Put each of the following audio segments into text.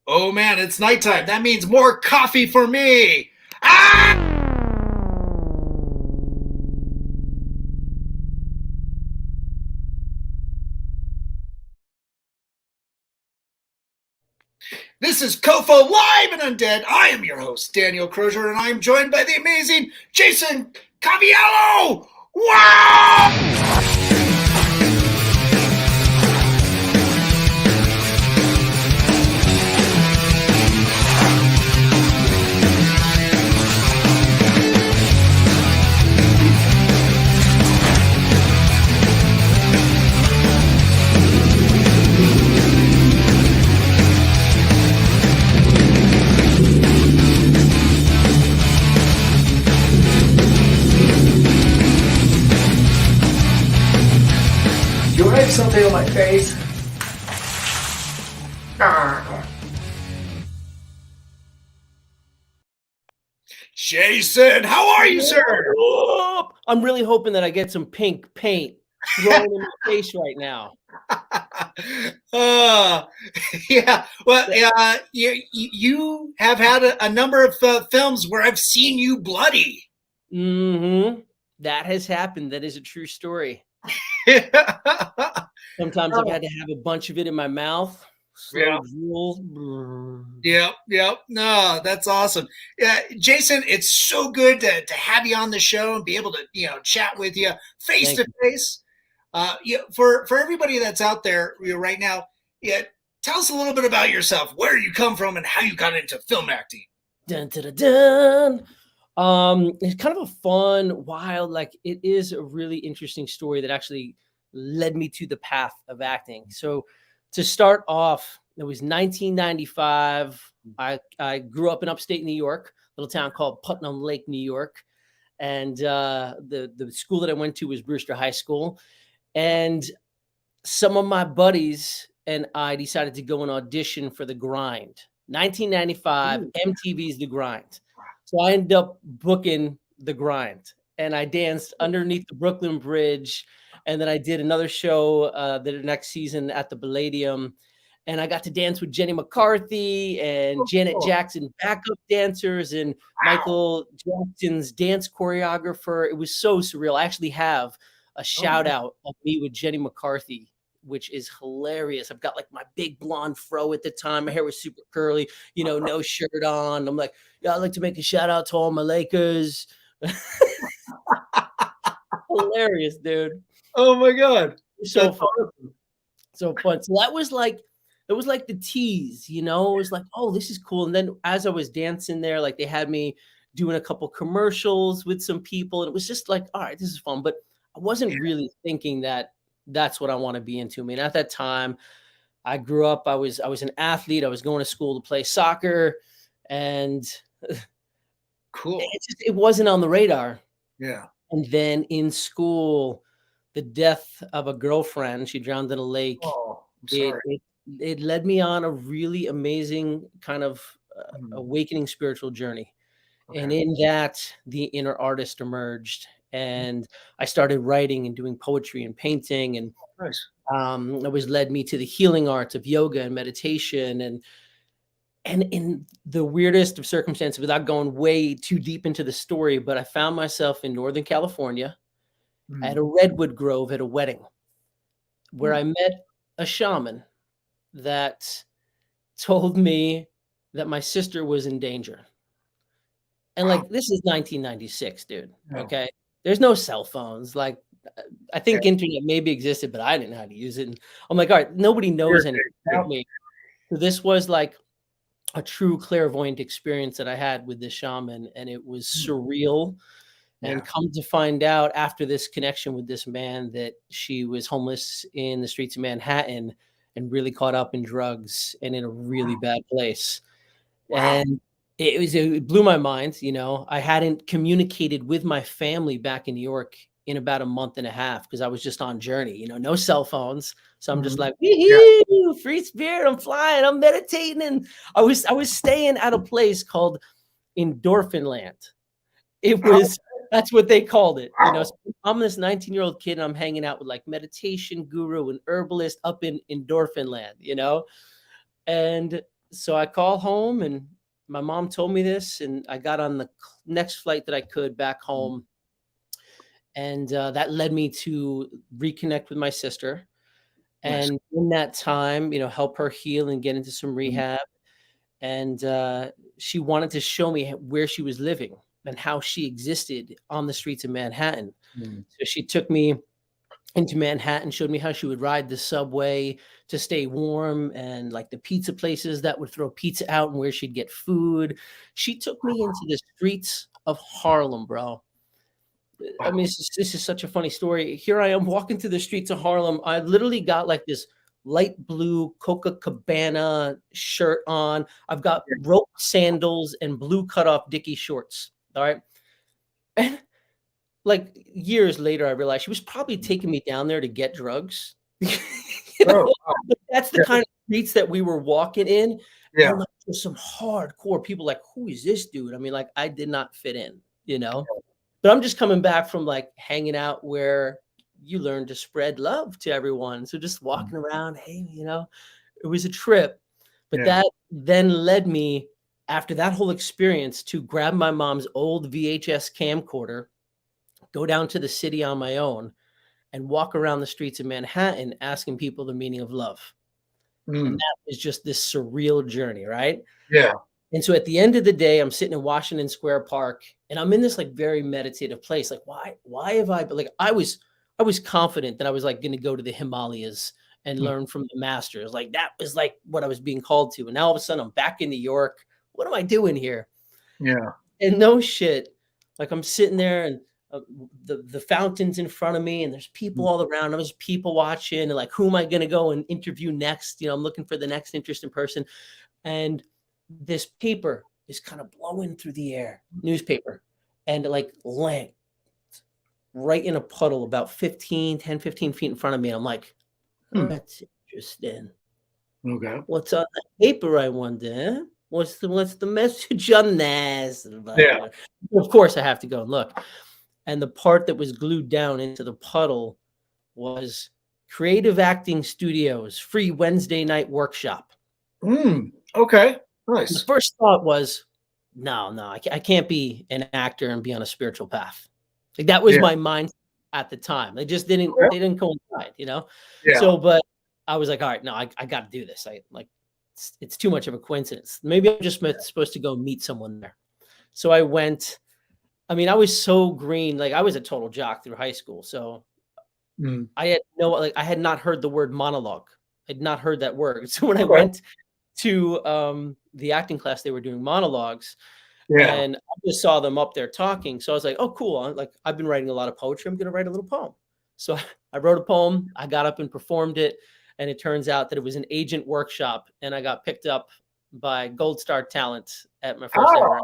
Oh man, it's nighttime. That means more coffee for me. Ah! This is COFOH Live Undead. I am your host, Daniel Crozier, and I am joined by the amazing Jason Coviello. Wow! Something on my face. Jason, how are you, sir? I'm really hoping that I get some pink paint thrown in my face right now. Yeah. Well, you have had a number of films where I've seen you bloody. Mm-hmm. That has happened. That is a true story. Sometimes I've had to have a bunch of it in my mouth. Slow drool. Yep. No, that's awesome. Yeah, Jason, it's so good to have you on the show and be able to chat with you face to face. For everybody that's out there right now, tell us a little bit about yourself, where you come from, and how you got into film acting. Dun, dun, dun, dun. It's kind of a fun, wild, it is a really interesting story that actually led me to the path of acting. So to start off, it was 1995. I grew up in upstate New York, a little town called Putnam Lake, New York. And the school that I went to was Brewster High School. And some of my buddies and I decided to go and audition for The Grind. 1995, MTV's The Grind. So I ended up booking The Grind, and I danced underneath the Brooklyn Bridge. And then I did another show the next season at the Palladium, and I got to dance with Jenny McCarthy and Janet Jackson backup dancers and Michael Jackson's dance choreographer. It was so surreal. I actually have a shout out of me with Jenny McCarthy, which is hilarious. I've got like my big blonde fro at the time. My hair was super curly, no shirt on. I'm like, yeah, I'd like to make a shout out to all my Lakers. Hilarious, dude. Oh my God. So fun. So fun. So that was like the tease, it was like, oh, this is cool. And then as I was dancing there, like they had me doing a couple commercials with some people. And it was just like, all right, this is fun. But I wasn't really thinking that that's what I want to be into. I mean, at that time, I grew up, I was an athlete. I was going to school to play soccer, and cool. It wasn't on the radar. Yeah. And then in school, the death of a girlfriend, she drowned in a lake. Oh, I'm sorry. It led me on a really amazing kind of awakening spiritual journry. Okay. And in that, the inner artist emerged. And I started writing and doing poetry and painting, and it was led me to the healing arts of yoga and meditation. And in the weirdest of circumstances, without going way too deep into the story, but I found myself in Northern California at a redwood grove at a wedding where I met a shaman that told me that my sister was in danger. And this is 1996, dude. Okay. There's no cell phones. Like, I think internet maybe existed, but I didn't know how to use it. And I'm like, all right, nobody knows anything about me. So this was like a true clairvoyant experience that I had with this shaman, and it was surreal. And come to find out after this connection with this man that she was homeless in the streets of Manhattan and really caught up in drugs and in a really bad place. And it blew my mind. I hadn't communicated with my family back in New York in about a month and a half because I was just on journey, no cell phones. So I'm just like, free spirit, I'm flying, I'm meditating. And I was staying at a place called Endorphin Land. It was, that's what they called it. So I'm this 19-year-old kid and I'm hanging out with like meditation guru and herbalist up in Endorphin Land, And so I call home, and my mom told me this, and I got on the next flight that I could back home. And that led me to reconnect with my sister. Nice. And in that time, help her heal and get into some rehab. And she wanted to show me where she was living and how she existed on the streets of Manhattan. So she took me into Manhattan, showed me how she would ride the subway to stay warm, and like the pizza places that would throw pizza out and where she'd get food. She took me into the streets of Harlem, bro. I mean, this is such a funny story. Here I am walking through the streets of Harlem. I literally got like this light blue Coca-Cabana shirt on. I've got rope sandals and blue cutoff Dickie shorts. All right. And like years later, I realized she was probably taking me down there to get drugs. That's the kind of streets that we were walking in. Yeah. And like, there's some hardcore people like, who is this dude? I mean, like, I did not fit in, But I'm just coming back from like hanging out where you learn to spread love to everyone. So just walking around, hey, it was a trip. But that then led me, after that whole experience, to grab my mom's old VHS camcorder, go down to the city on my own, and walk around the streets of Manhattan asking people the meaning of love. And that was just this surreal journey, right? Yeah. And so at the end of the day, I'm sitting in Washington Square Park, and I'm in this like very meditative place. Like, why have I, like, I was confident that I was like going to go to the Himalayas and learn from the masters. Like that was like what I was being called to. And now all of a sudden I'm back in New York. What am I doing here? Yeah. And no shit. Like I'm sitting there, and the fountain's in front of me, and there's people all around. There's people watching, and like, who am I going to go and interview next? I'm looking for the next interesting person. And this paper is kind of blowing through the air, newspaper, and like lands right in a puddle about 10, 15 feet in front of me. I'm like, that's interesting. Okay. What's on the paper, I wonder? What's the message on this? Yeah. Of course I have to go and look. And the part that was glued down into the puddle was Creative Acting Studios free Wednesday night workshop. Okay. Nice. The first thought was, no, I can't be an actor and be on a spiritual path. Like that was my mind at the time. They just didn't coincide, Yeah. So, but I was like, all right, no, I got to do this. It's too much of a coincidence. Maybe I'm just supposed to go meet someone there. So I went. I mean, I was so green. Like I was a total jock through high school. So I had not heard the word monologue. I'd not heard that word. So when I went to the acting class, they were doing monologues, and I just saw them up there talking. So I was like, oh, cool. I've been writing a lot of poetry. I'm going to write a little poem. So I wrote a poem. I got up and performed it. And it turns out that it was an agent workshop, and I got picked up by Gold Star Talent at my first ever.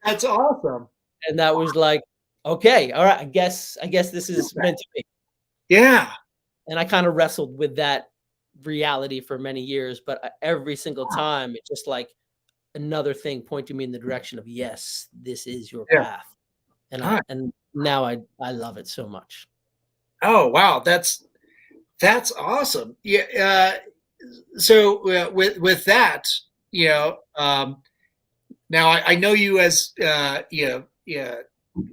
That's awesome. And that was like, okay, all right. I guess this is meant to be. Yeah. And I kind of wrestled with that reality for many years, but every single time it's just like another thing pointing me in the direction of, yes, this is your path. And now I love it so much. Oh, wow. That's awesome. Yeah. So with that, now I know you as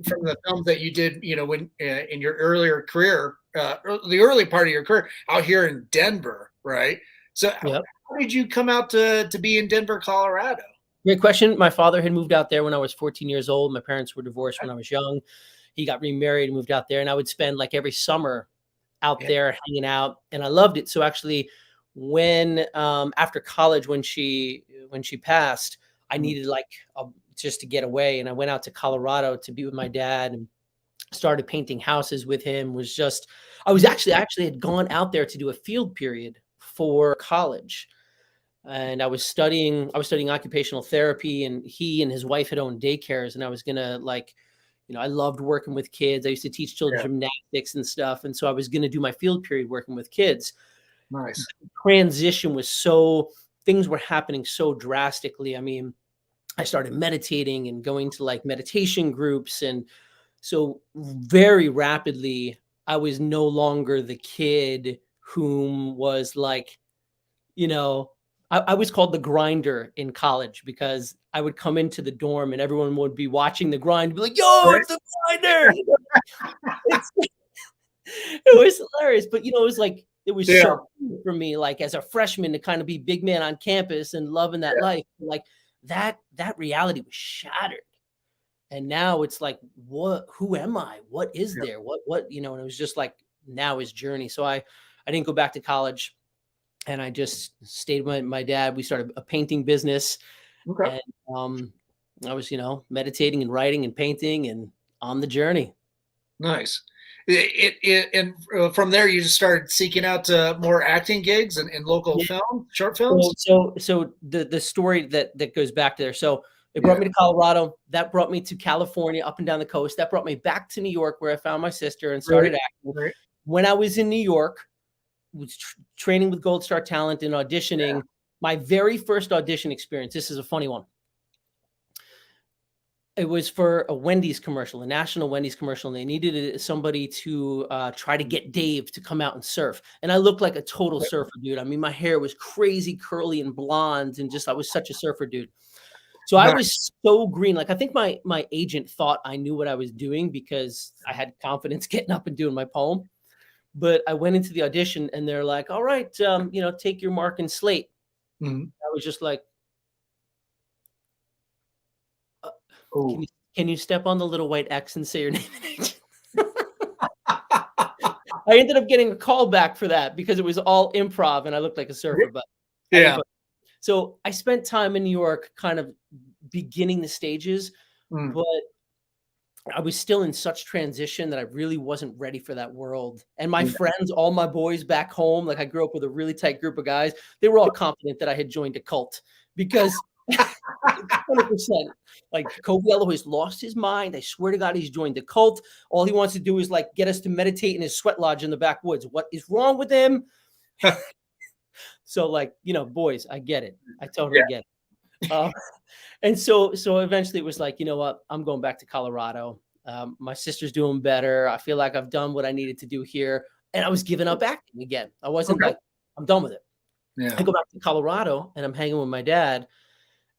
from the films that you did, when in your earlier career, the early part of your career out here in Denver, right? So how did you come out to be in Denver, Colorado? Great question. My father had moved out there when I was 14 years old. My parents were divorced when I was young. He got remarried and moved out there, and I would spend like every summer out there hanging out, and I loved it. So actually, when after college, when she passed, I needed just to get away, and I went out to Colorado to be with my dad and started painting houses with him. I actually had gone out there to do a field period for college, and I was studying occupational therapy, and he and his wife had owned daycares, and I was gonna I loved working with kids. I used to teach children gymnastics and stuff. And so I was going to do my field period working with kids. Nice. The transition was things were happening so drastically. I mean, I started meditating and going to like meditation groups. And so very rapidly, I was no longer the kid whom was like, I was called the grinder in college because I would come into the dorm and everyone would be watching the grind, be like, "Yo, Right. it's the grinder!" You know, it's it was hilarious, but it was like it was Yeah. so cool for me, like as a freshman, to kind of be big man on campus and loving that Yeah. life. Like that reality was shattered. And now it's like, what, who am I? What is Yeah. there? And it was just like now his journey. So I didn't go back to college, and I just stayed with my dad. We started a painting business, Okay. and I was, meditating and writing and painting and on the journey. Nice. And from there, you just started seeking out more acting gigs and local Yeah. film, short So, films. so the story that goes back there. So it brought Yeah. me to Colorado. That brought me to California, up and down the coast. That brought me back to New York, where I found my sister and Right. started acting. Right. When I was in New York, was training with Gold Star Talent and auditioning. My very first audition experience. This is a funny one. It was for a Wendy's commercial, a national Wendy's commercial, and they needed somebody to try to get Dave to come out and surf. And I looked like a total surfer dude. I mean, my hair was crazy curly and blonde, and I was such a surfer dude. So I Nice. was so green. Like, I think my agent thought I knew what I was doing because I had confidence getting up and doing my poem. But I went into the audition and they're like, "All right, take your mark and slate." Mhm. I was just like, Oh. can you step on the little white X and say your name?" I ended up getting a call back for that because it was all improv and I looked like a surfer, but Yeah. so I spent time in New York kind of beginning the stages, Mm. but I was still in such transition that I really wasn't ready for that world. And my Yeah. friends, all my boys back home, like I grew up with a really tight group of guys, they were all confident that I had joined a cult because 100%. Like, Coviello has lost his mind. I swear to God, he's joined the cult. All he wants to do is like get us to meditate in his sweat lodge in the backwoods. What is wrong with him? So, like, boys, I get it. I totally Yeah. get it. And so eventually it was like, you know what? I'm going back to Colorado. My sister's doing better. I feel like I've done what I needed to do here. And I was giving up acting again. I wasn't Okay. like, I'm done with it. Yeah. I go back to Colorado and I'm hanging with my dad.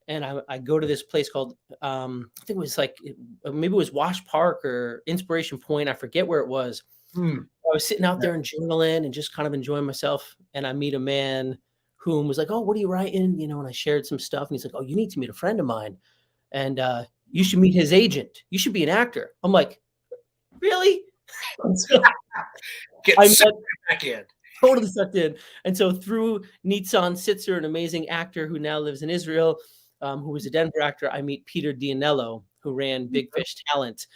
And I go to this place called, I think it was like, maybe it was Wash Park or Inspiration Point. I forget where it was. Mm. I was sitting out Yeah. there and journaling and just kind of enjoying myself. And I meet a man who was like, "Oh, what are you writing?" And I shared some stuff. And he's like, "Oh, you need to meet a friend of mine. And you should meet his agent. You should be an actor." I'm like, "Really?" So Get I sucked met back in. totally sucked in. And so through Nitzan Sitzer, an amazing actor who now lives in Israel, who was a Denver actor, I meet Peter Dianello, who ran Big Fish Talent.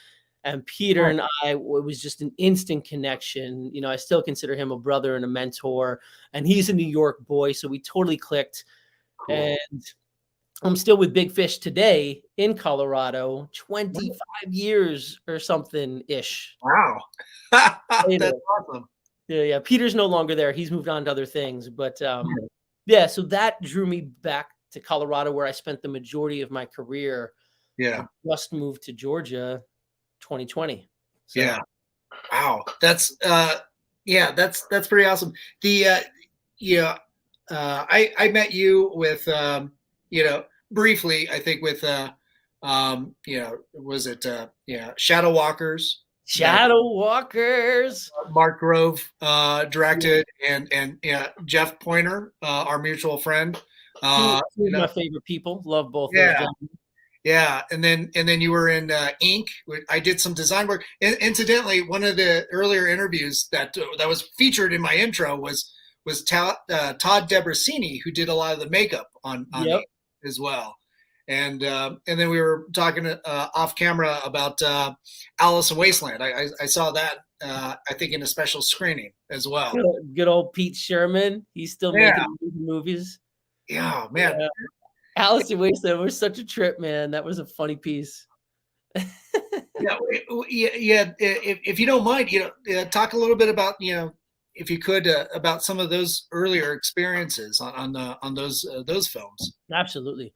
And Peter and I, it was just an instant connection. I still consider him a brother and a mentor. And he's a New York boy, so we totally clicked. Cool. And I'm still with Big Fish today in Colorado, 25 years or something ish. Wow. Later. That's awesome. Yeah. Peter's no longer there. He's moved on to other things. But yeah, so that drew me back to Colorado, where I spent the majority of my career. Yeah. I just moved to Georgia 2020. So. Yeah. Wow. That's pretty awesome. I met you with briefly, I think, with was it Shadow Walkers? Shadow Walkers. Mark Grove directed, and Jeff Pointer, our mutual friend. Two of my favorite people. Love both those gentlemen. Yeah, and then you were in Ink. I did some design work. Incidentally, one of the earlier interviews that was featured in my intro was Todd Debrasini, who did a lot of the makeup on Ink as well. And then we were talking off camera about Alice in Wasteland. I saw that I think in a special screening as well. Good old Pete Sherman. He's still making movies. Yeah, man. Yeah. Alice in Wasteland was such a trip, man. That was a funny piece. Yeah. If you don't mind, talk a little bit about if you could about some of those earlier experiences on those films. Absolutely.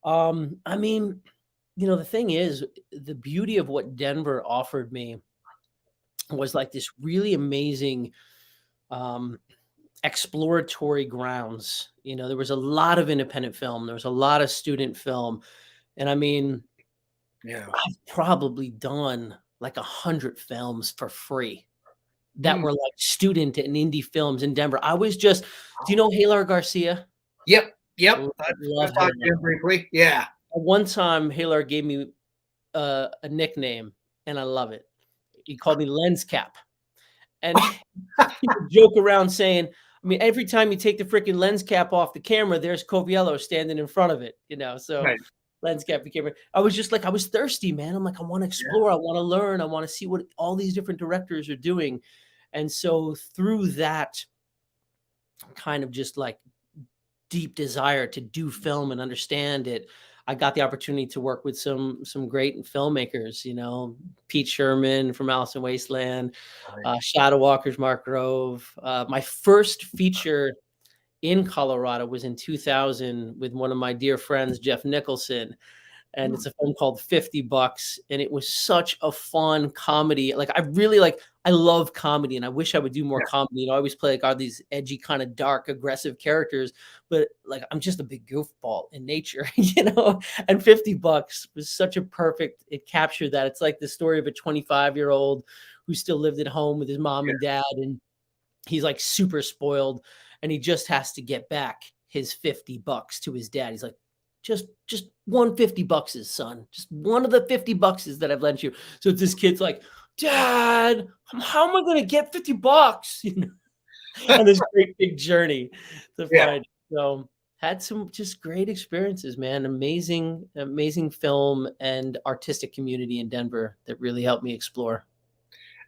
I mean, the thing is, the beauty of what Denver offered me was like this really amazing exploratory grounds. You know, there was a lot of independent film. There was a lot of student film. And I mean, I've probably done like 100 films for free that were like student and indie films in Denver. I was just, do you know Halar Garcia? Yep. I've Love talked to him briefly. Yeah. One time, Halar gave me a nickname, and I love it. He called me Lens Cap. And he would joke around saying, I mean, every time you take the freaking lens cap off the camera, there's Coviello standing in front of it, you know? So Right. lens cap became, I was just like, I was thirsty, man. I'm like, I want to explore. I want to learn. I want to see what all these different directors are doing. And so through that kind of just like deep desire to do film and understand it, I got the opportunity to work with some great filmmakers, you know, Pete Sherman from Alice in Wasteland, Shadow Walker's Mark Grove. My first feature in Colorado was in 2000 with one of my dear friends, Jeff Nicholson. And it's a film called 50 Bucks. And it was such a fun comedy. Like, I love comedy, and I wish I would do more comedy. You know, I always play like all these edgy, kind of dark, aggressive characters, but like, I'm just a big goofball in nature, you know? And 50 Bucks was such a perfect, it captured that. It's like the story of a 25-year-old who still lived at home with his mom and dad. And he's like super spoiled, and he just has to get back his 50 bucks to his dad. He's like, just 150 bucks, son. Just one of the 50 bucks that I've lent you. So this kid's like, Dad, how am I going to get 50 bucks? You know, on this great big journey to find. So had some just great experiences, man. Amazing film and artistic community in Denver that really helped me explore.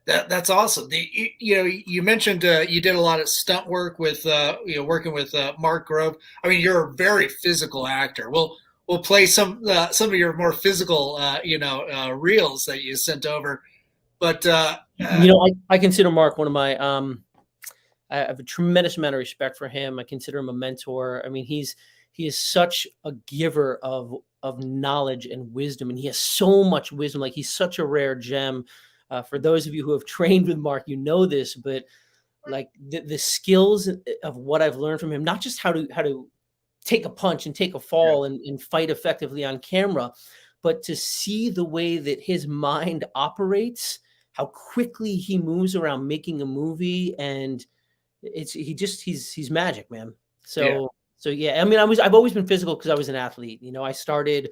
That's awesome. You mentioned you did a lot of stunt work with working with Mark Grove. I mean, you're a very physical actor. We'll play some of your more physical reels that you sent over. But I consider Mark one of my I have a tremendous amount of respect for him. I consider him a mentor. I mean, he is such a giver of knowledge and wisdom, and he has so much wisdom. Like, he's such a rare gem. For those of you who have trained with Mark, you know this, but like the skills of what I've learned from him, not just how to take a punch and take a fall and fight effectively on camera, but to see the way that his mind operates, how quickly he moves around making a movie, and he's magic, man. So yeah, I mean, I've always been physical because I was an athlete. You know, I started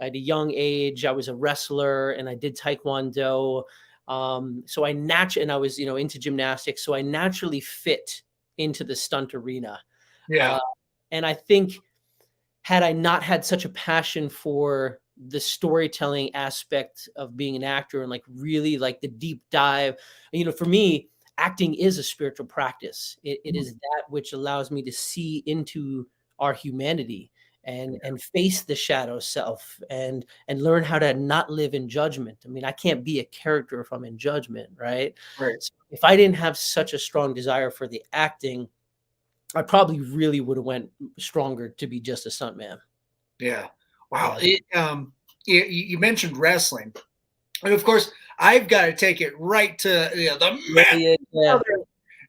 at a young age. I was a wrestler and I did Taekwondo. So I was, into gymnastics. So I naturally fit into the stunt arena. And I think had I not had such a passion for the storytelling aspect of being an actor and like really like the deep dive, for me, acting is a spiritual practice. It is that which allows me to see into our humanity and face the shadow self and learn how to not live in judgment. I mean, I can't be a character if I'm in judgment, right? Right. So if I didn't have such a strong desire for the acting, I probably really would have went stronger to be just a stuntman. Yeah. Wow. You mentioned wrestling, and of course, I've got to take it right to the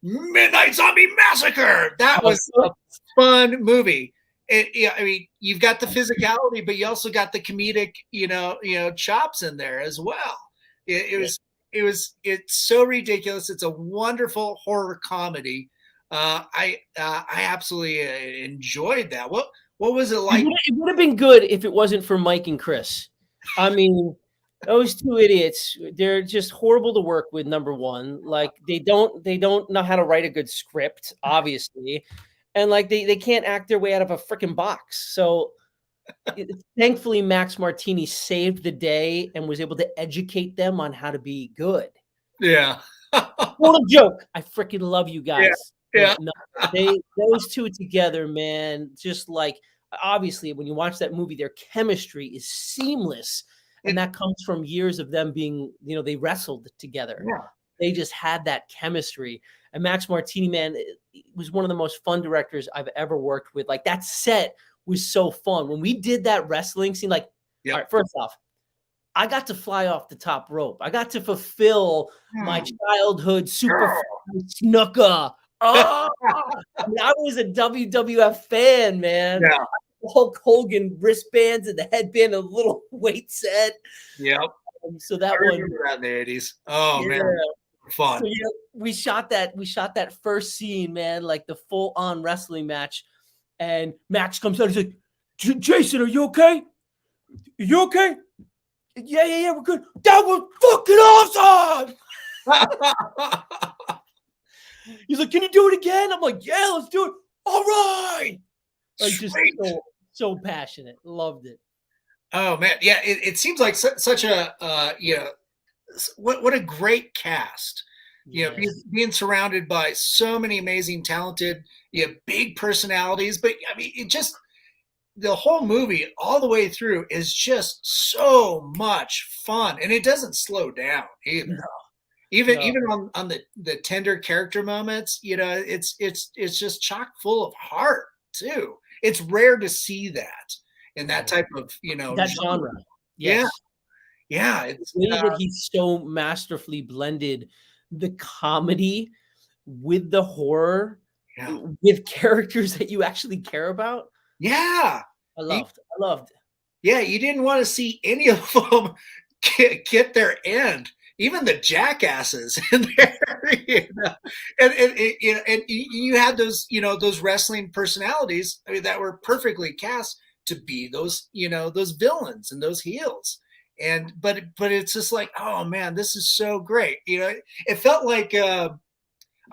Midnight Zombie Massacre. That was a fun movie. I mean, you've got the physicality, but you also got the comedic, chops in there as well. It's so ridiculous. It's a wonderful horror comedy. I absolutely enjoyed that. What was it like? It would have been good if it wasn't for Mike and Chris. I mean, those two idiots, they're just horrible to work with. Number one, like they don't know how to write a good script, obviously. And like they can't act their way out of a freaking box. So thankfully, Max Martini saved the day and was able to educate them on how to be good. Yeah. What a joke. I freaking love you guys. Yeah. No, those two together, man, just like, obviously when you watch that movie, their chemistry is seamless. And that comes from years of them being, they wrestled together. Yeah. They just had that chemistry. And Max Martini, man, was one of the most fun directors I've ever worked with. Like, that set was so fun. When we did that wrestling scene, like, all right, first off, I got to fly off the top rope. I got to fulfill my childhood super snooker Oh, I mean, I was a WWF fan, man. Yeah. Hulk Hogan wristbands and the headband, a little weight set. Yep. So I that one, remember that in the 80s. Oh yeah. man, fun. So yeah, we shot that first scene, man, like the full on wrestling match. And Max comes out. He's like, Jason, are you okay? Are you okay? Yeah, we're good. That was fucking awesome. He's like, can you do it again? I'm like, yeah, let's do it. All right. Like, just so passionate. Loved it. Oh man, yeah. It seems like such a what a great cast. You know, being surrounded by so many amazing, talented, big personalities. But I mean, it just the whole movie all the way through is just so much fun, and it doesn't slow down either. No. Even on the tender character moments, it's just chock full of heart too. It's rare to see that in that type of that genre. Yes. Yeah. It's the way that he's so masterfully blended the comedy with the horror, with characters that you actually care about. Yeah, I loved. Yeah, you didn't want to see any of them get their end. Even the jackasses in there, and you had those, those wrestling personalities, I mean, that were perfectly cast to be those, those villains and those heels. But it's just like, oh man, this is so great. It felt like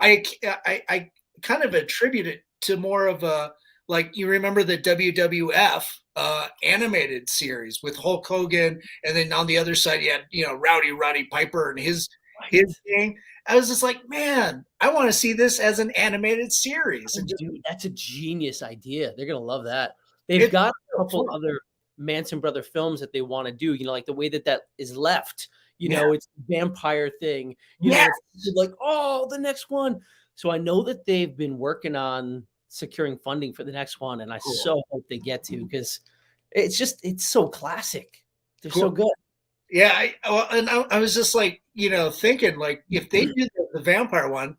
I kind of attribute it to more of a, like, you remember the WWF animated series with Hulk Hogan, and then on the other side you had Roddy Piper and his thing. I was just like, man, I want to see this as an animated series. Oh, dude, that's a genius idea. They're gonna love that. They've got a couple other Manson brother films that they want to do. Like the way that is left. It's a vampire thing. It's like, oh, the next one. So I know that they've been working on securing funding for the next one, and I so hope they get to, because it's so classic. They're so good. Yeah, I was just like, thinking, like, if they do the vampire one,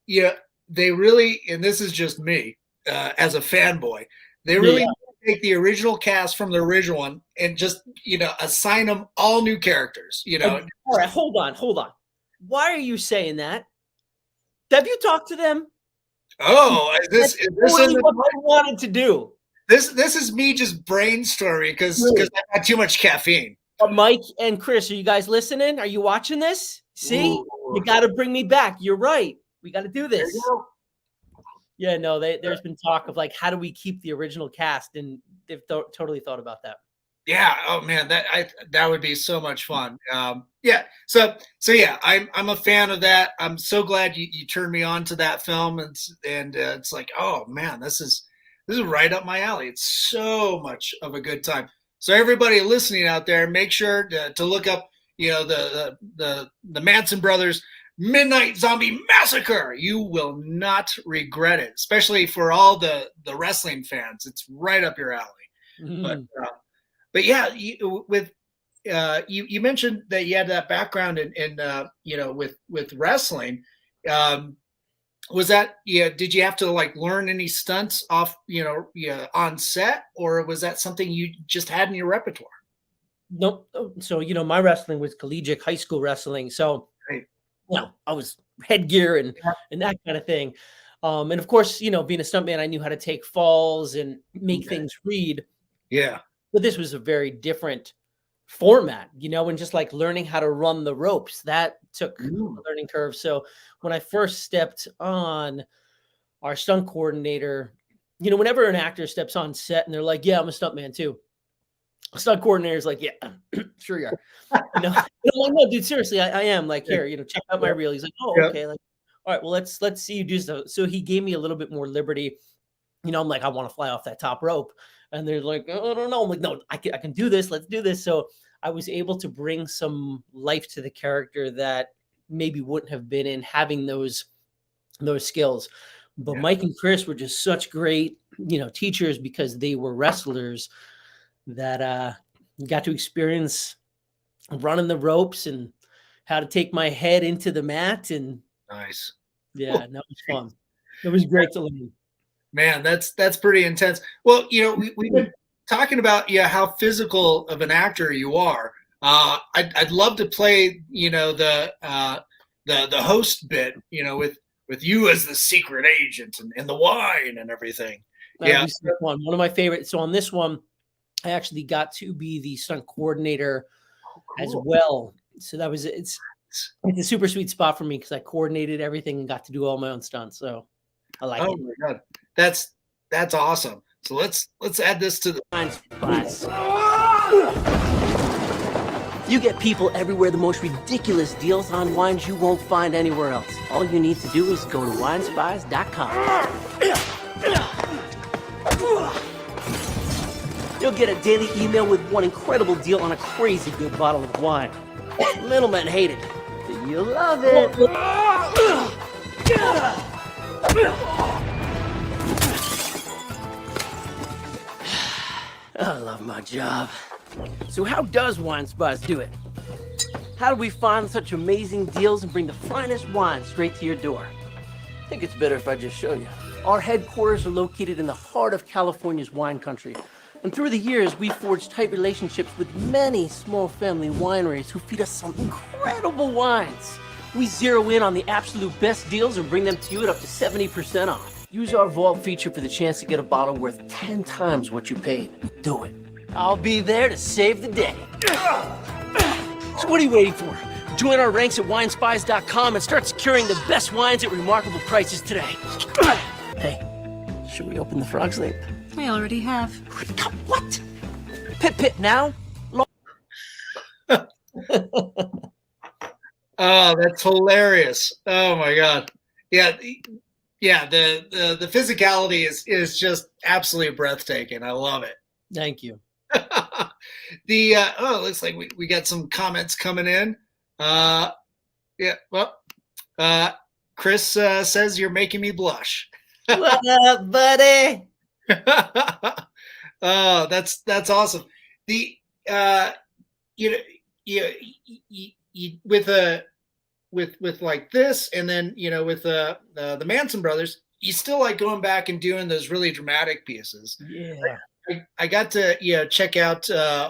they really, and this is just me as a fanboy, they really take the original cast from the original one and just assign them all new characters. All right, hold on. Why are you saying that? Have you talked to them? Oh, is this totally what I wanted to do? This is me just brainstorming because I had too much caffeine. Mike and Chris, are you guys listening? Are you watching this? See, you got to bring me back. You're right. We got to do this. Yeah, no, there's been talk of like, how do we keep the original cast, and they've totally thought about that. Yeah. Oh man, that would be so much fun. Yeah. So yeah, I'm a fan of that. I'm so glad you turned me on to that film, and it's like, oh man, this is right up my alley. It's so much of a good time. So everybody listening out there, make sure to look up, the Manson brothers Midnight Zombie Massacre. You will not regret it, especially for all the wrestling fans. It's right up your alley. Mm-hmm. But yeah, you mentioned that you had that background in with wrestling. Was that, did you have to like learn any stunts off, on set, or was that something you just had in your repertoire? Nope. So, my wrestling was collegiate high school wrestling. So, I was headgear and that kind of thing. And of course, being a stuntman, I knew how to take falls and make things read. Yeah. But this was a very different format, and just like learning how to run the ropes, that took a learning curve. So when I first stepped on, our stunt coordinator, whenever an actor steps on set and they're like, yeah, I'm a stuntman too. Stunt coordinator is like, yeah, sure you are. No, dude, seriously, I am. Like, here, check out my reel. He's like, oh, okay. Like, all right, well, let's see you do so. So he gave me a little bit more liberty. I'm like, I want to fly off that top rope. And they're like, oh, I don't know. I'm like, no, I can do this. Let's do this. So I was able to bring some life to the character that maybe wouldn't have been in having those skills. But Mike and Chris were just such great, teachers, because they were wrestlers that got to experience running the ropes and how to take my head into the mat. And nice. Yeah, no, it was fun. It was great to learn. Man, that's pretty intense. Well, we've been talking about how physical of an actor you are. I'd love to play the host bit with you as the secret agent and the wine and everything. That'd be so fun. One of my favorites. So on this one, I actually got to be the stunt coordinator as well. So that was it's a super sweet spot for me because I coordinated everything and got to do all my own stunts. So I like it. Oh my god, that's awesome. So let's add this to the wine spies. You get people everywhere the most ridiculous deals on wines you won't find anywhere else. All you need to do is go to winespies.com. You'll get a daily email with one incredible deal on a crazy good bottle of wine. Middlemen hate it, but you'll love it. I love my job. So how does Wine Spies do it? How do we find such amazing deals and bring the finest wine straight to your door? I think it's better if I just show you. Our headquarters are located in the heart of California's wine country. And through the years, we've forged tight relationships with many small family wineries who feed us some incredible wines. We zero in on the absolute best deals and bring them to you at up to 70% off. Use our vault feature for the chance to get a bottle worth 10 times what you paid. Do it. I'll be there to save the day. So what are you waiting for? Join our ranks at winespies.com and start securing the best wines at remarkable prices today. Hey, should we open the frog's lake? I already have. What? Pip now? Oh, that's hilarious. Oh my god. Yeah, the physicality is just absolutely breathtaking. I love it. Thank you. It looks like we got some comments coming in. Chris says you're making me blush. What up, buddy? Oh, that's awesome. The with like this, and then with the Manson brothers, you still like going back and doing those really dramatic pieces. Yeah. I got to check out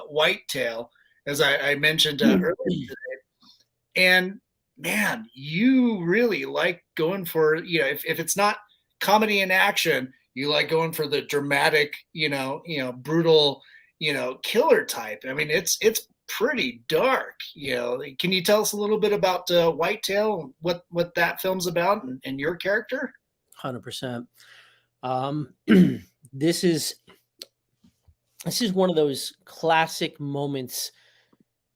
Whitetail, as I mentioned earlier today, and man, you really like going for if it's not comedy and action, you like going for the dramatic, brutal, killer type. I mean, it's pretty dark. Can you tell us a little bit about Whitetail, what that film's about, and your character? 100%. This is one of those classic moments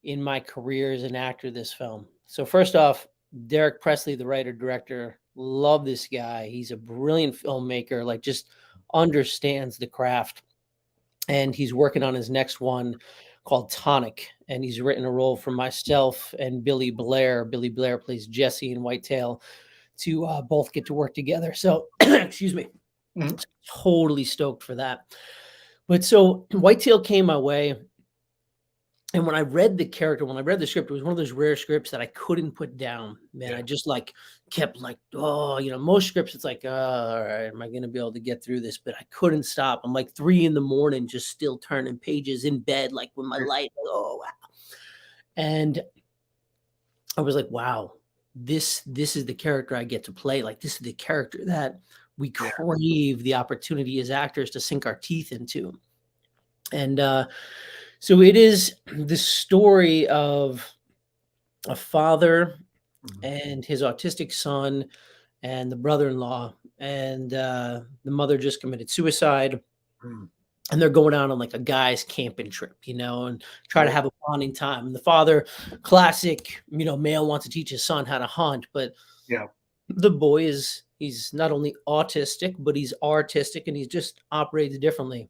in my career as an actor, this film. So first off, Derek Presley, the writer director, love this guy. He's a brilliant filmmaker, like just understands the craft. And he's working on his next one called Tonic. And he's written a role for myself and Billy Blair. Billy Blair plays Jesse in Whitetail to both get to work together. So, excuse me, totally stoked for that. But so Whitetail came my way. And when I read the character, when I read the script, it was one of those rare scripts that I couldn't put down, man. Yeah. I just kept most scripts, it's like, all right, am I going to be able to get through this? But I couldn't stop. I'm like 3 a.m, just still turning pages in bed, like with my light. Oh, wow. And I was like, wow, this is the character I get to play. Like, this is the character that we crave the opportunity as actors to sink our teeth into. And, so it is the story of a father and his autistic son and the brother-in-law, and the mother just committed suicide, and they're going out on like a guy's camping trip, and try to have a bonding time. And the father, classic, male, wants to teach his son how to hunt, but the boy he's not only autistic, but he's artistic, and he just operates differently.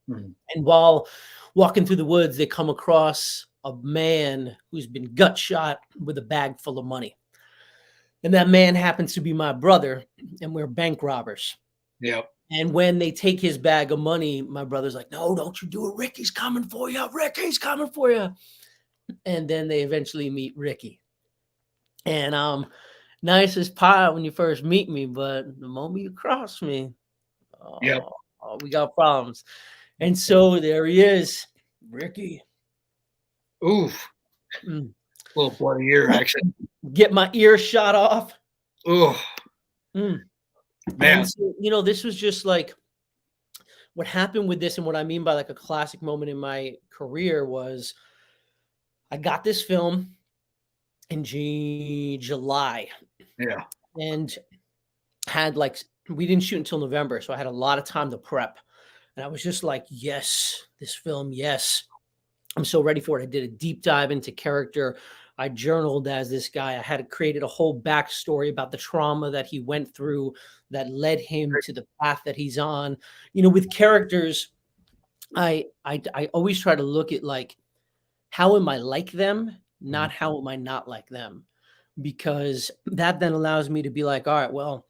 And while walking through the woods, they come across a man who's been gut shot with a bag full of money. And that man happens to be my brother, and we're bank robbers. Yeah. And when they take his bag of money, my brother's like, no, don't you do it. Ricky's coming for you. Ricky's coming for you. And then they eventually meet Ricky. And nice as pie when you first meet me, but the moment you cross me, Yep. we got problems. And so there he is, Ricky. Oof. Mm. Little bloody ear action. Get my ear shot off. Ooh. Mm. Man. And so, you know, this was just like what happened with this, and what I mean by like a classic moment in my career was I got this film in July Yeah. and had like, we didn't shoot until November, so I had a lot of time to prep. And I was just like, yes, this film, yes. I'm so ready for it. I did a deep dive into character. I journaled as this guy. I had created a whole backstory about the trauma that he went through that led him to the path that he's on. You know, with characters, I always try to look at like, how am I like them, not how am I not like them? Because that then allows me to be like, all right, well,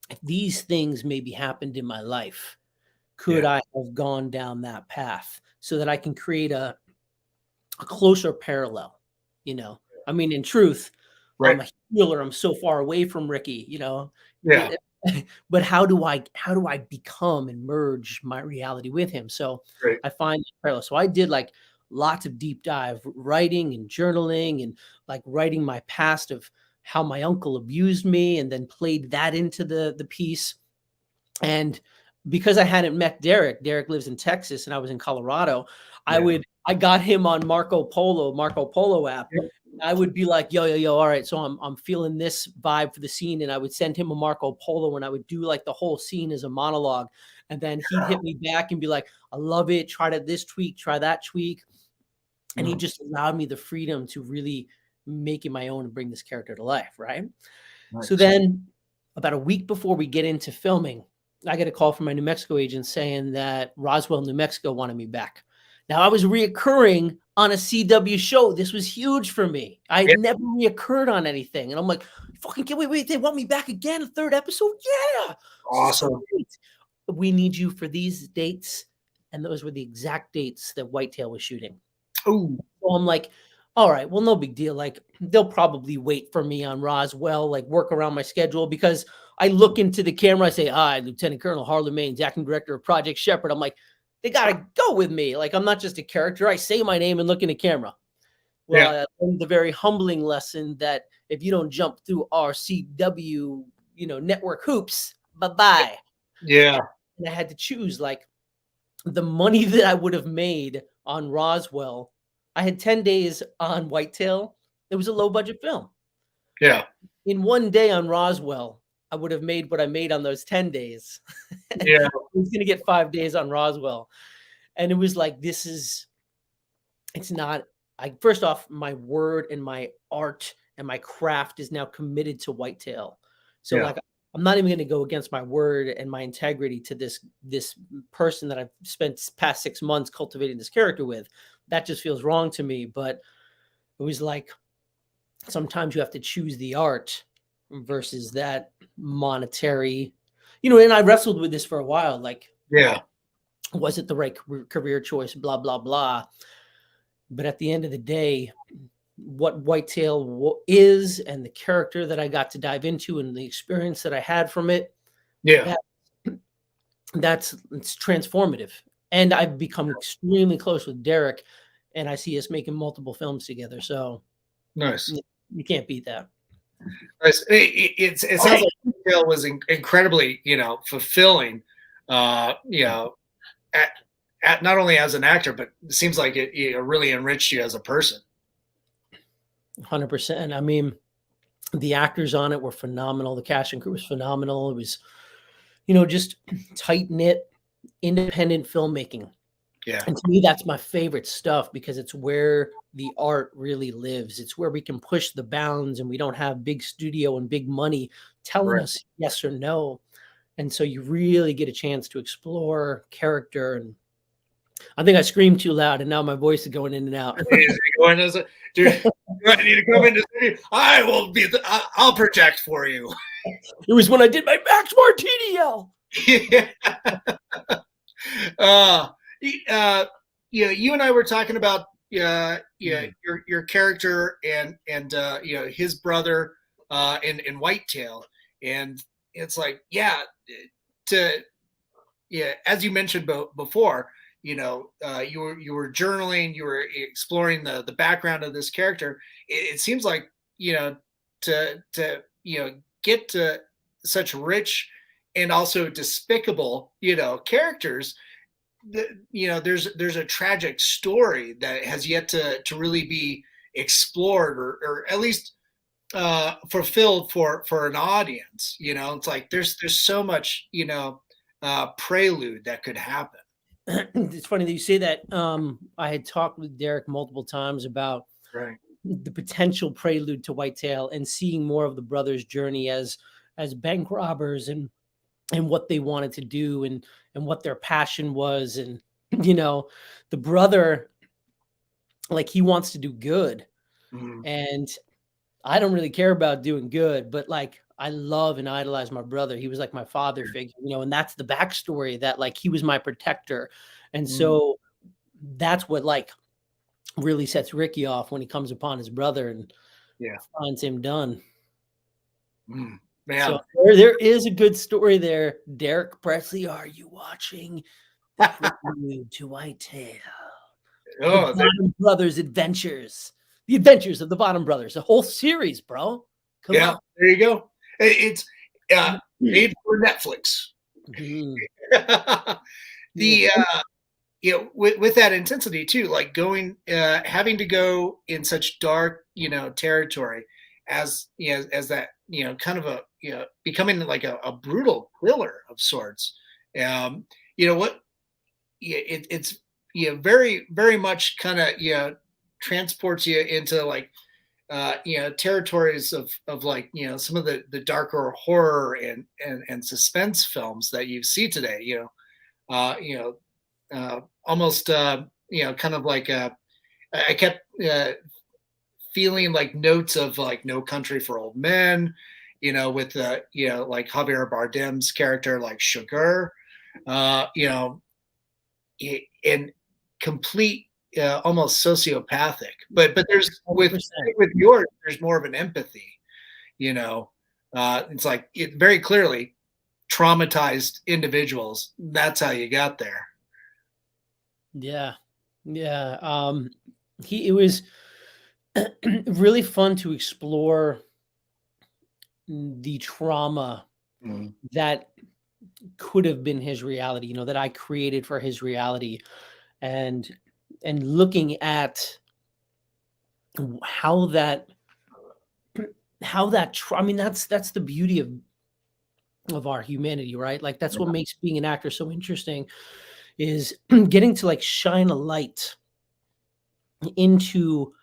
if these things maybe happened in my life, could I have gone down that path so that I can create a closer parallel? You know, I mean, in truth, I'm Right. a healer. I'm so far away from Ricky, you know, Yeah. but how do I become and merge my reality with him? So Right. I find parallel. So I did like lots of deep dive writing and journaling and like writing my past of how my uncle abused me and then played that into the piece. And because I hadn't met Derek lives in Texas and I was in Colorado, I got him on Marco Polo app. Yep. I would be like, yo, all right. So I'm feeling this vibe for the scene. And I would send him a Marco Polo and I would do like the whole scene as a monologue. And then he'd hit me back and be like, I love it. Try this tweak, try that tweak. And he just allowed me the freedom to really make it my own and bring this character to life. Right. Nice. So then about a week before we get into filming, I get a call from my New Mexico agent saying that Roswell, New Mexico wanted me back. Now I was reoccurring on a CW show. This was huge for me. I had never reoccurred on anything. And I'm like, fucking wait, they want me back again, a third episode? Yeah. Awesome. So we need you for these dates. And those were the exact dates that Whitetail was shooting. Ooh. So I'm like, all right, well, no big deal. Like they'll probably wait for me on Roswell, like work around my schedule, because I look into the camera, I say, hi, Lieutenant Colonel Harlan Maines, acting director of Project Shepherd. I'm like, they got to go with me. Like, I'm not just a character. I say my name and look in the camera. Well, I learned the very humbling lesson that if you don't jump through our CW, network hoops, bye-bye. Yeah. And I had to choose, like, the money that I would have made on Roswell. I had 10 days on Whitetail. It was a low-budget film. Yeah. In one day on Roswell, I would have made what I made on those 10 days. Yeah. I was going to get 5 days on Roswell. And it was like, first off, my word and my art and my craft is now committed to Whitetail. So like, I'm not even going to go against my word and my integrity to this person that I've spent past 6 months cultivating this character with. That just feels wrong to me. But it was like, sometimes you have to choose the art versus that monetary, and I wrestled with this for a while. Like, was it the right career choice? Blah, blah, blah. But at the end of the day, what Whitetail is and the character that I got to dive into and the experience that I had from it, it's transformative. And I've become extremely close with Derek, and I see us making multiple films together. So nice. You can't beat that. Nice. It sounds like Coviello was incredibly, fulfilling, at not only as an actor, but it seems like it really enriched you as a person. 100%. I mean, the actors on it were phenomenal. The cast and crew was phenomenal. It was, just tight-knit, independent filmmaking. Yeah. And to me, that's my favorite stuff because it's where the art really lives. It's where we can push the bounds and we don't have big studio and big money telling us yes or no. And so you really get a chance to explore character. And I think I screamed too loud and now my voice is going in and out. Dude, I need to come into the city. I'll project for you. It was when I did my Max Martini yell. You and I were talking about your character and his brother. in Whitetail, and it's like, yeah, to yeah, as you mentioned before, you know, you were journaling, you were exploring the background of this character. It seems like, you know, to you know, get to such rich and also despicable, you know, characters. You know, there's a tragic story that has yet to really be explored, or at least fulfilled for an audience. You know, it's like there's so much, you know, prelude that could happen. It's funny that you say that. I had talked with Derek multiple times about Right. the potential prelude to Whitetail and seeing more of the brothers' journey as bank robbers, and what they wanted to do, and what their passion was. And you know, the brother, like, he wants to do good, Mhm. and I don't really care about doing good, but like, I love and idolize my brother. He was like my father figure, you know, and that's the backstory, that like he was my protector. And Mm. so that's what like really sets Ricky off when he comes upon his brother and Yeah. finds him done. Mm. So Man. there is a good story there. Derek Presley, are you watching the prelude to Whitetail? The Oh, Bottom Brothers Adventures. The Adventures of the Bottom Brothers. A whole series, bro. Come yeah. on. There you go. It's Mhm. made for Netflix. Mhm. Yeah. the you know, with that intensity too, like going having to go in such dark, you know, territory, as you know, as that, you know, kind of a, you know, becoming like a brutal killer of sorts. You know what, yeah, it's, you know, very much kind of, you know, transports you into like, you know, territories of like, you know, some of the darker horror and suspense films that you see today. You know, almost, you know, kind of like, I kept feeling like notes of like No Country for Old Men, you know, with you know, like Javier Bardem's character, like Sugar, you know, and complete, almost sociopathic. But there's, with 100%. with yours, there's more of an empathy. You know, it's like it very clearly traumatized individuals. That's how you got there. Yeah. Yeah. It was really fun to explore the trauma Mm. that could have been his reality, you know, that I created for his reality, and looking at how that I mean, that's the beauty of our humanity, right? Like that's what makes being an actor so interesting, is getting to like shine a light into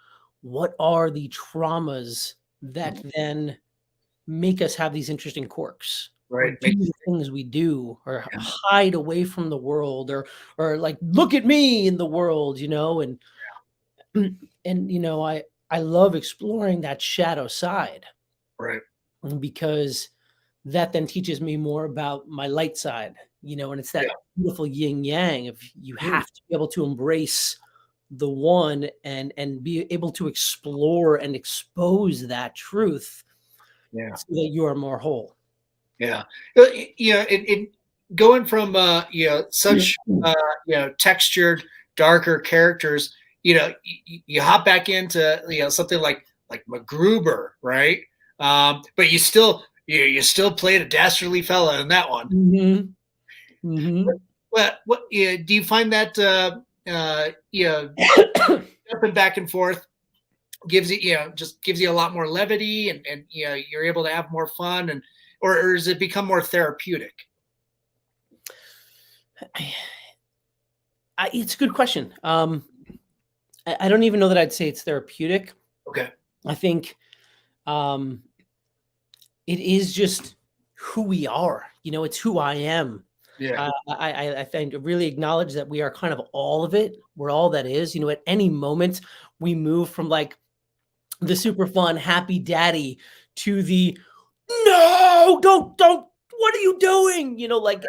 what are the traumas that then make us have these interesting quirks, or Right. do the things we do, or hide away from the world, or like look at me in the world, you know. And and you know, I love exploring that shadow side, Right. because that then teaches me more about my light side, you know. And it's Yeah. that beautiful yin yang of, you Mm. have to be able to embrace the one, and be able to explore and expose that truth, Yeah. so that you are more whole. Yeah. You know, it going from, you know, such, you know, textured, darker characters, you know, you hop back into, you know, something like MacGruber, right? But you still played a dastardly fella in that one. Mhm. Mhm. What yeah, do you find that, you know, jumping back and forth gives you, you know, just gives you a lot more levity, and you know, you're able to have more fun, and or does it become more therapeutic? It's a good question. I don't even know that I'd say it's therapeutic. Okay. I think um, it is just who we are. You know, it's who I am. Yeah. I think to really acknowledge that we are kind of all of it. We're all that is. You know, at any moment we move from like the super fun, happy daddy to the no, don't. What are you doing? You know, like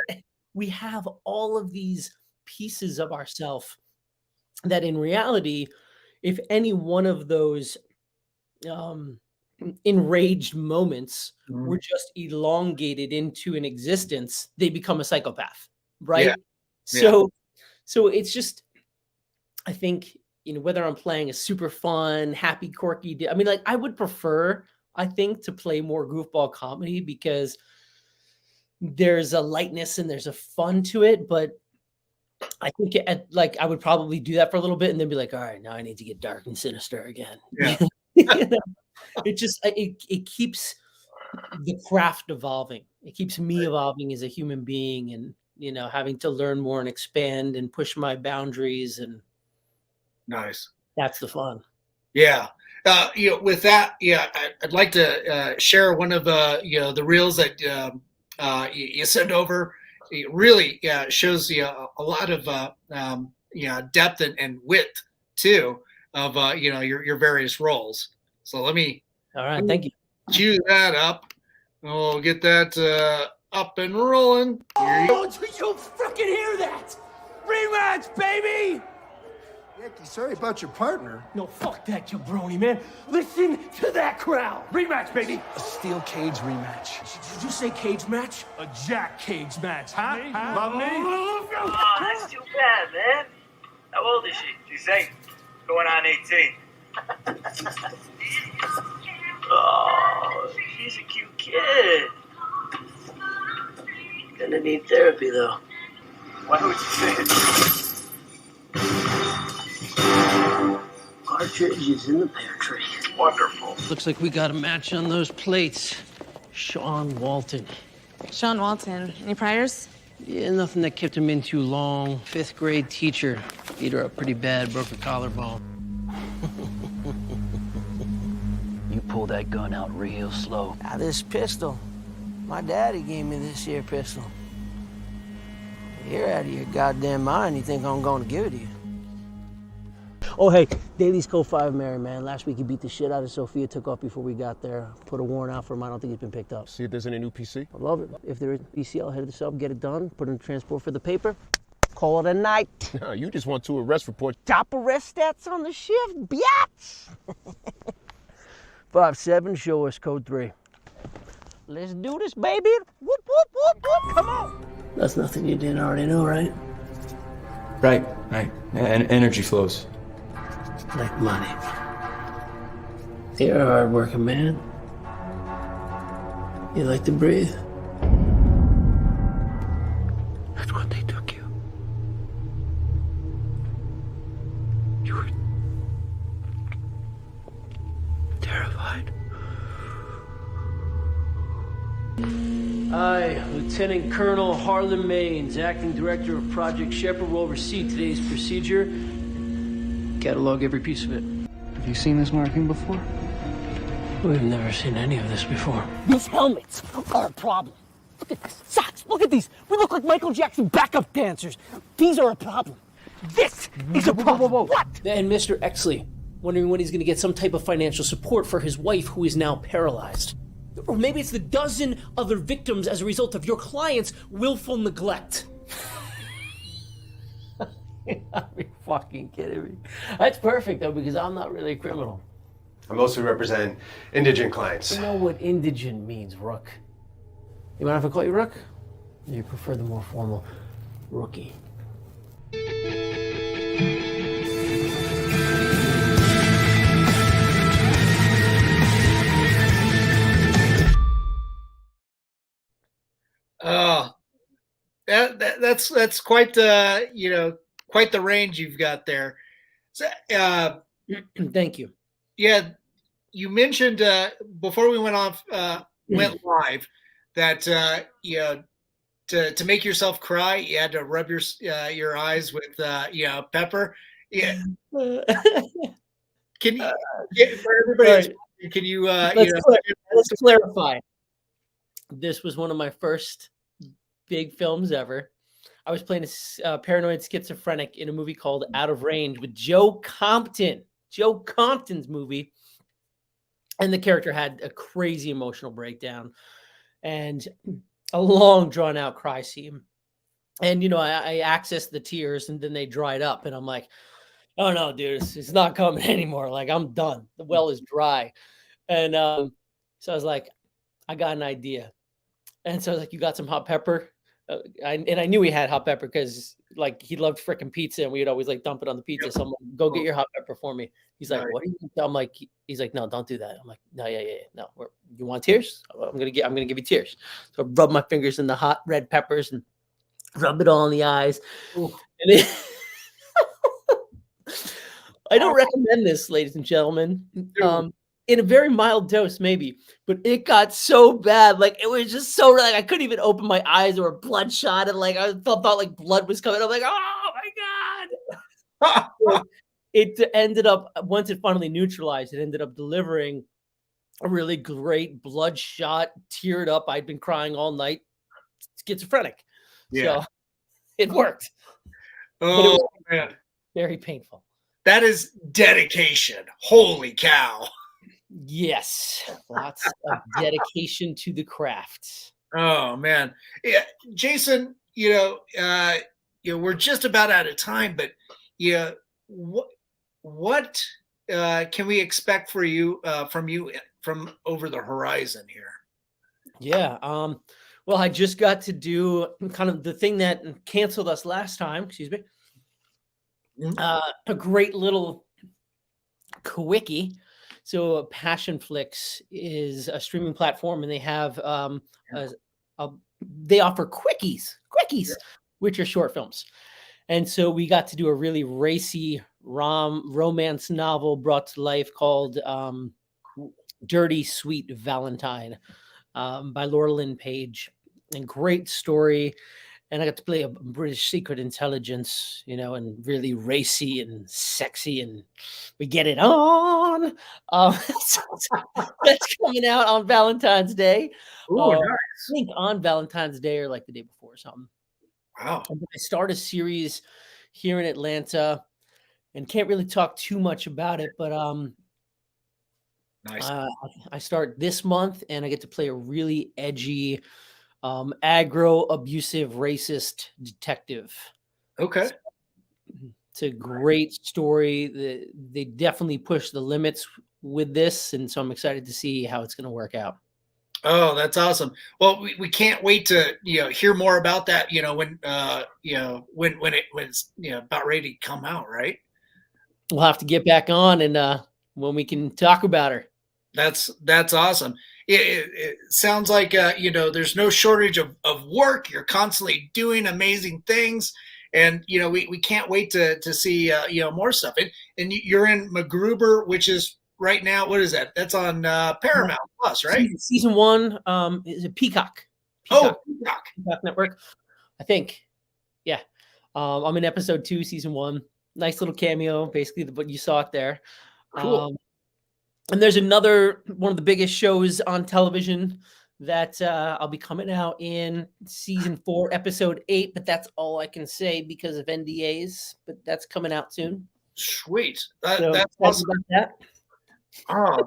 we have all of these pieces of ourself that in reality, if any one of those um enraged moments Mhm. were just elongated into an existence, they become a psychopath, Yeah. right? Yeah. So it's just, I think, whether I'm playing a super fun, happy, quirky, I mean, like, I would prefer, I think, to play more goofball comedy because there's a lightness and there's a fun to it. But I think like I would probably do that for a little bit and then be like, all right, now I need to get dark and sinister again. Yeah. You know? It just it keeps the craft evolving. It keeps me evolving as a human being, and having to learn more and expand and push my boundaries, and Nice. that's the fun. Yeah. With that, yeah, I'd like to share one of the reels that you sent over. It really shows a lot of depth and width too of your various roles. So let me All right, thank you. cue that up. We'll get that up and rolling. Oh, did you freaking hear that? Rematch, baby! Ricky, sorry about your partner. No, fuck that jabroni, man. Listen to that crowd. Rematch, baby. A steel cage rematch. Did you say cage match? A jack cage match, huh? Love me? Oh, that's too bad, man. How old is she? She's 8. Going on 18. Oh, she's a cute kid. Gonna need therapy, though. Why would you say it? Partridge is in the pear tree. Wonderful. Looks like we got a match on those plates. Sean Walton. Sean Walton. Any priors? Yeah, nothing that kept him in too long. 5th grade teacher. Beat her up pretty bad, broke her collarbone. You pull that gun out real slow. Now this pistol, my daddy gave me this here pistol. You're out of your goddamn mind. You think I'm going to give it to you? Oh, hey, Daly's Co-5 Mary, man. Last week he beat the shit out of Sophia, took off before we got there. Put a warrant out for him. I don't think he's been picked up. See if there's any new PC? I love it. If there is PC, I'll head this up, get it done, put it in transport for the paper. Call it a night. No, you just want 2 arrest reports. Top arrest stats on the shift, biatch! 5-7, show us code 3. Let's do this, baby. Whoop, whoop, whoop, whoop. Come on. That's nothing you didn't already know, right? Right. And energy flows. Like money. You're a hard-working man. You like to breathe. That's what they took you. You were terrified. I, Lieutenant Colonel Harlan Maines, Acting Director of Project Shepherd, will oversee today's procedure. Catalog every piece of it. Have you seen this marking before? We've never seen any of this before. These helmets are a problem. Look at this. Socks, look at these. We look like Michael Jackson backup dancers. These are a problem. This is a problem. What? And Mr. Exley, wondering when he's going to get some type of financial support for his wife, who is now paralyzed. Or maybe it's the dozen other victims as a result of your client's willful neglect. Are you fucking kidding me? That's perfect, though, because I'm not really a criminal. I mostly represent indigent clients. You know what indigent means, Rook. You mind if I call you Rook? Or you prefer the more formal Rookie? Oh, that's quite quite the range you've got there. So, Thank you. yeah, you mentioned before we went live that to make yourself cry, you had to rub your eyes with pepper. Yeah. Can you for everybody? Right. Can you let's clarify. This was one of my first big films ever. I was playing a paranoid schizophrenic in a movie called Out of Range with Joe Compton. Joe Compton's movie. And the character had a crazy emotional breakdown and a long drawn out cry scene. And, I accessed the tears and then they dried up. And I'm like, oh no, dude, it's not coming anymore. Like, I'm done. The well is dry. And so I was like, I got an idea. And so I was like, you got some hot pepper? I knew he had hot pepper because like he loved freaking pizza and we would always like dump it on the pizza. So I'm like, go get your hot pepper for me. He's like, what? I'm like, he's like, no, don't do that. I'm like, no, yeah, no. You want tears? I'm gonna give you tears. So I rub my fingers in the hot red peppers and rub it all on the eyes. And then, I don't recommend this, ladies and gentlemen. In a very mild dose, maybe, but it got so bad. Like it was just so like I couldn't even open my eyes or bloodshot, and like I thought like blood was coming. I'm like, oh my god! So it ended up once it finally neutralized, it ended up delivering a really great bloodshot, teared up. I'd been crying all night, schizophrenic. Yeah. So it worked. Oh man, very painful. That is dedication. Holy cow. Yes, lots of dedication to the craft. Oh man, yeah, Jason. We're just about out of time, but yeah, what can we expect for you from over the horizon here? Yeah. Well, I just got to do kind of the thing that canceled us last time. Excuse me. A great little quickie. So Passion Flix is a streaming platform, and they have they offer quickies, which are short films. And so we got to do a really racy romance novel brought to life called Dirty Sweet Valentine by Laura Lynn Page. And great story. And I got to play a British secret intelligence, and really racy and sexy, and we get it on. So that's coming out on Valentine's Day. Ooh, nice. I think on Valentine's Day or like the day before or something. Wow. And then I start a series here in Atlanta, and can't really talk too much about it, but nice. I start this month, and I get to play a really edgy, aggro, abusive, racist detective. Okay. It's a great story. They definitely push the limits with this, and so I'm excited to see how it's going to work out. Oh, that's awesome. Well, we can't wait to hear more about that. When it's about ready to come out, right? We'll have to get back on and when we can talk about her. That's awesome. It sounds like there's no shortage of work. You're constantly doing amazing things, and we can't wait to see more stuff. And you're in MacGruber, which is right now. What is that? That's on Paramount Plus, right? Season 1 is a Peacock. Peacock Network, I think. Yeah, I'm in episode 2, season 1. Nice little cameo, basically what you saw it there. Cool. And there's another one of the biggest shows on television that I'll be coming out in season 4, episode 8, but that's all I can say because of NDAs. But that's coming out soon. Sweet. So That's awesome. that. Oh,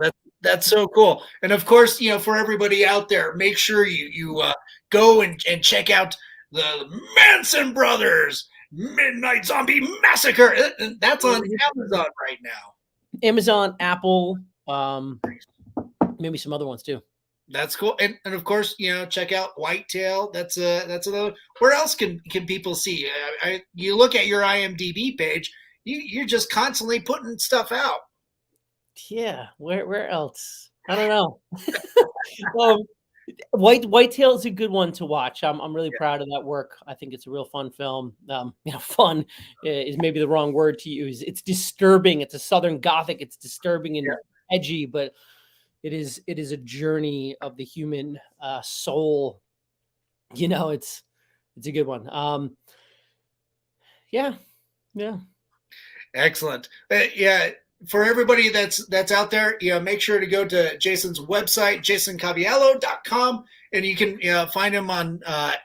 that's so cool. And of course, for everybody out there, make sure you go and check out the Manson Brothers Midnight Zombie Massacre. That's on Amazon right now. Amazon, Apple, maybe some other ones too. That's cool. And of course, check out Whitetail. That's another. Where else can people see? You look at your IMDB page, you're just constantly putting stuff out. Yeah, where else? I don't know. Whitetail is a good one to watch. I'm really proud of that work. I think it's a real fun film. Fun is maybe the wrong word to use. It's disturbing. It's a Southern Gothic. It's disturbing and edgy, but it is a journey of the human soul. It's a good one. Yeah. Excellent. Yeah. For everybody that's out there, make sure to go to Jason's website, jasoncoviello.com, and you can find him on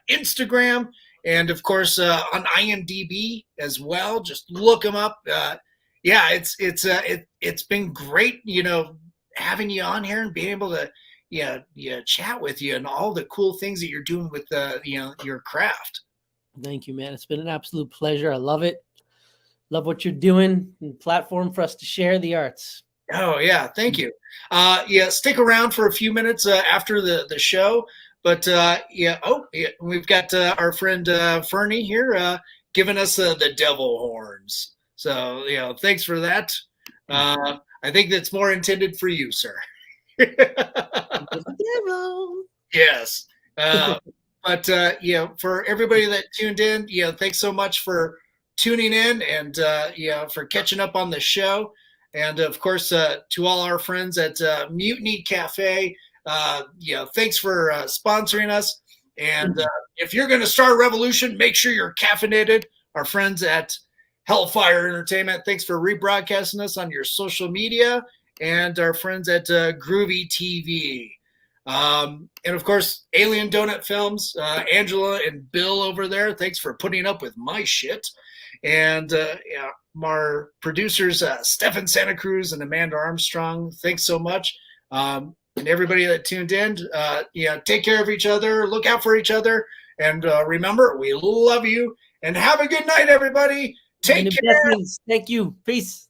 Instagram and of course on IMDb as well. Just look him up. It's been great, having you on here and being able to chat with you and all the cool things that you're doing with your craft. Thank you, man. It's been an absolute pleasure. I love it. Love what you're doing, and platform for us to share the arts. Oh yeah, thank you. Yeah, stick around for a few minutes after the show. But yeah, we've got our friend Fernie here giving us the devil horns. So thanks for that. I think that's more intended for you, sir. Yes. But for everybody that tuned in, thanks so much for tuning in and for catching up on the show. And of course, to all our friends at Mutiny Cafe, thanks for sponsoring us. And if you're going to start a revolution, make sure you're caffeinated. Our friends at Hellfire Entertainment, thanks for rebroadcasting us on your social media. And our friends at Groovy TV. And of course, Alien Donut Films, Angela and Bill over there, thanks for putting up with my shit. And our producers, Stefan Santa Cruz and Amanda Armstrong, thanks so much. And everybody that tuned in, take care of each other, look out for each other, and remember, we love you. And have a good night, everybody. Take care. Thank you. Peace.